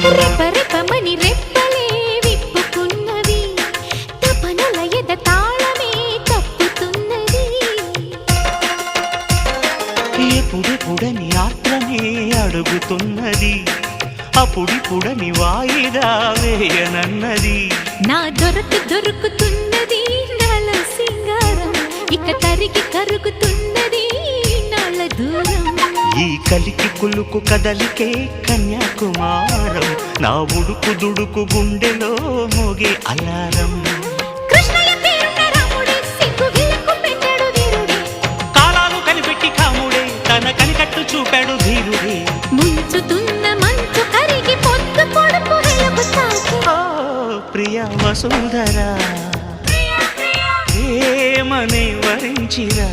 రెపరెపమని రెప్పలే విప్పుకున్నవి తపనల ఎద తాళమే తప్పుతున్నది ఎప్పుడెప్పుడని ఆత్రమే అడుగుతున్నది అప్పుడిప్పుడని వాయిదా వేయనన్నది నా దొరుకుతున్నది నాల సింగారం ఇక తరిగి కరుగుతున్నది నాల దూరం ఈ కలికి కులుకు కదలికే కన్యాకుమారం నా ఉడుకు దుడుకు గుండెలో మోగే అలారం కృష్ణయ్య పేరున్న రాముడే సిగ్గు విలకు పెట్టాడు వీరుడే కాలాలు కనిపెట్టి కాముడే తన కనికట్టు చూపాడు ధీరుడే ముంచుతున్న మంచు కరిగి పొద్దు పొడుపు వెలుగు తాకి ప్రియ వసుంధరా ప్రేమనే వరించిరా